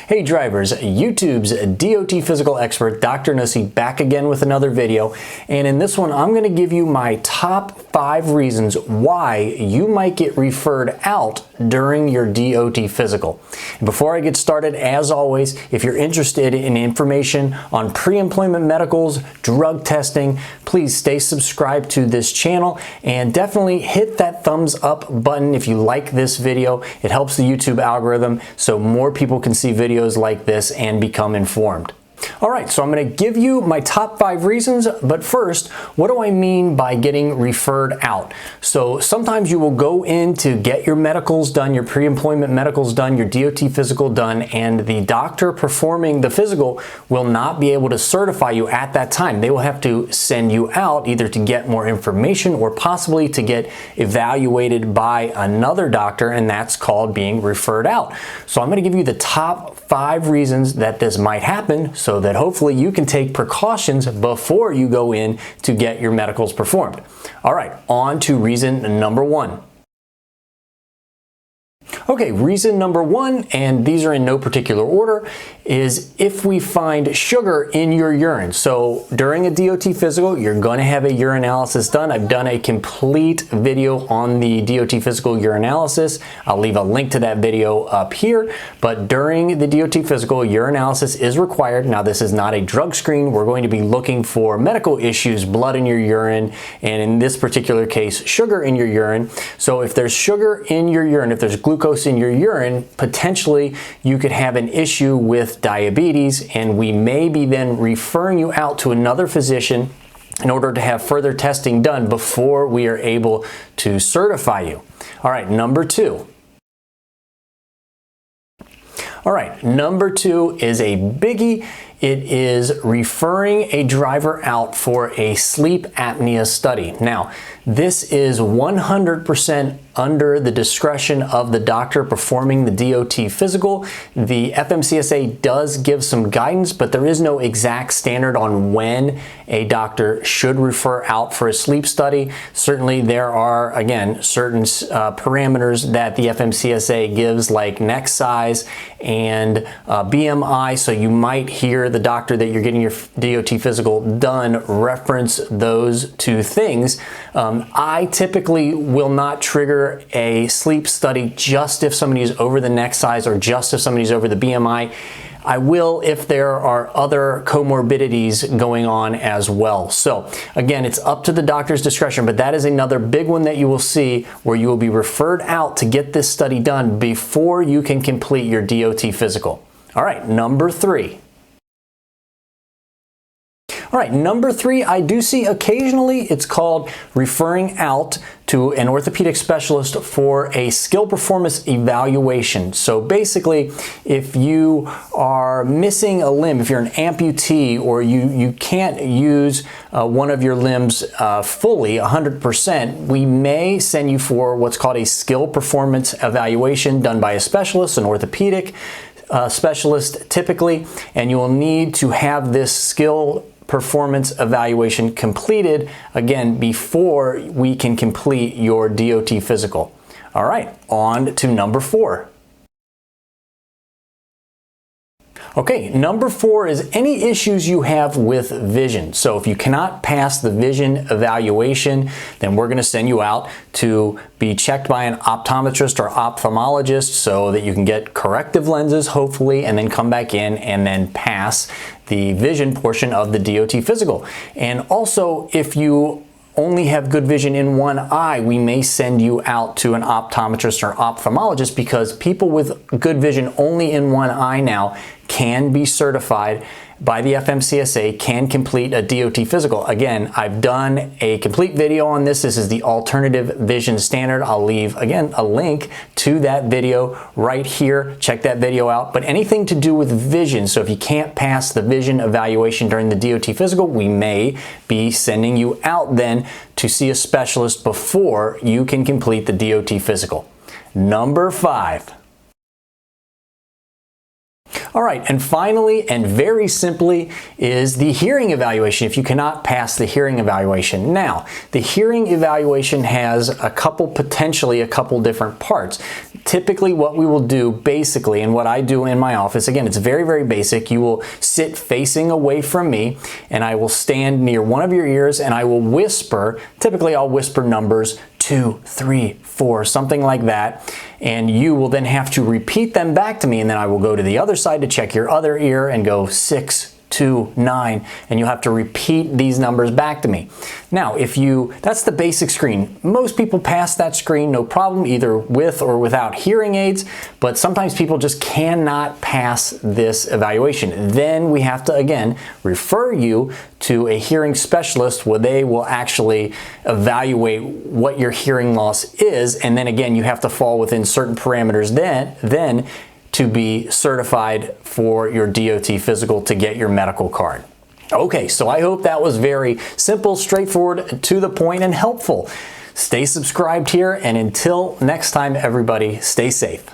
Hey drivers, YouTube's DOT physical expert, Dr. Nuesse, back again with another video. And in this one, I'm going to give you my top 5 reasons why you might get referred out during your DOT physical. And before I get started, as always, if you're interested in information on pre-employment medicals, drug testing, please stay subscribed to this channel and definitely hit that thumbs up button if you like this video. It helps the YouTube algorithm so more people can see videos like this and become informed. All right, so I'm going to give you my top 5 reasons, but first, what do I mean by getting referred out? So sometimes you will go in to get your medicals done, your pre-employment medicals done, your DOT physical done, and the doctor performing the physical will not be able to certify you at that time. They will have to send you out either to get more information or possibly to get evaluated by another doctor, and that's called being referred out. So I'm going to give you the top 5 reasons that this might happen so that hopefully you can take precautions before you go in to get your medicals performed. All right, on to reason number 1. Okay, reason number 1, and these are in no particular order, is if we find sugar in your urine. So during a DOT physical, you're going to have a urinalysis done. I've done a complete video on the DOT physical urinalysis. I'll leave a link to that video up here. But during the DOT physical, urinalysis is required. Now, this is not a drug screen. We're going to be looking for medical issues, blood in your urine, and in this particular case, sugar in your urine. So if there's sugar in your urine, if there's glucose in your urine, potentially you could have an issue with diabetes, and we may be then referring you out to another physician in order to have further testing done before we are able to certify you. All right, number 2. All right, number 2 is a biggie. It is referring a driver out for a sleep apnea study. Now, this is 100% under the discretion of the doctor performing the DOT physical. The FMCSA does give some guidance, but there is no exact standard on when a doctor should refer out for a sleep study. Certainly there are, again, certain parameters that the FMCSA gives, like neck size and BMI, so you might hear the doctor that you're getting your DOT physical done reference those 2 things. I typically will not trigger a sleep study just if somebody is over the neck size or just if somebody's over the BMI. I will if there are other comorbidities going on as well. So again, it's up to the doctor's discretion, but that is another big one that you will see where you will be referred out to get this study done before you can complete your DOT physical. All right, number 3. All right, number 3, I do see occasionally it's called referring out to an orthopedic specialist for a skill performance evaluation. So basically, if you are missing a limb, if you're an amputee or you can't use one of your limbs fully, 100%, we may send you for what's called a skill performance evaluation done by a specialist, an orthopedic specialist typically, and you will need to have this skill performance evaluation completed, again, before we can complete your DOT physical. All right, on to number 4. Okay, number 4 is any issues you have with vision. So if you cannot pass the vision evaluation, then we're going to send you out to be checked by an optometrist or ophthalmologist so that you can get corrective lenses, hopefully, and then come back in and then pass the vision portion of the DOT physical. And also, if you only have good vision in one eye, we may send you out to an optometrist or ophthalmologist, because people with good vision only in one eye now can be certified by the FMCSA, can complete a DOT physical. Again, I've done a complete video on this. This is the alternative vision standard. I'll leave, again, a link to that video right here. Check that video out. But anything to do with vision, so if you can't pass the vision evaluation during the DOT physical, we may be sending you out then to see a specialist before you can complete the DOT physical. Number 5. All right, and finally and very simply is the hearing evaluation if you cannot pass the hearing evaluation. Now, the hearing evaluation has potentially a couple different parts. Typically what we will do basically, and what I do in my office, again, it's very, very basic. You will sit facing away from me and I will stand near one of your ears and I will whisper. Typically I'll whisper numbers 2, 3, 4, something like that. And you will then have to repeat them back to me, and then I will go to the other side to check your other ear and go 6, 2, 9, and you'll have to repeat these numbers back to me. Now, that's the basic screen. Most people pass that screen, no problem, either with or without hearing aids, but sometimes people just cannot pass this evaluation. Then we have to, again, refer you to a hearing specialist where they will actually evaluate what your hearing loss is, and then again, you have to fall within certain parameters then to be certified for your DOT physical to get your medical card. Okay, so I hope that was very simple, straightforward, to the point, and helpful. Stay subscribed here, and until next time, everybody, stay safe.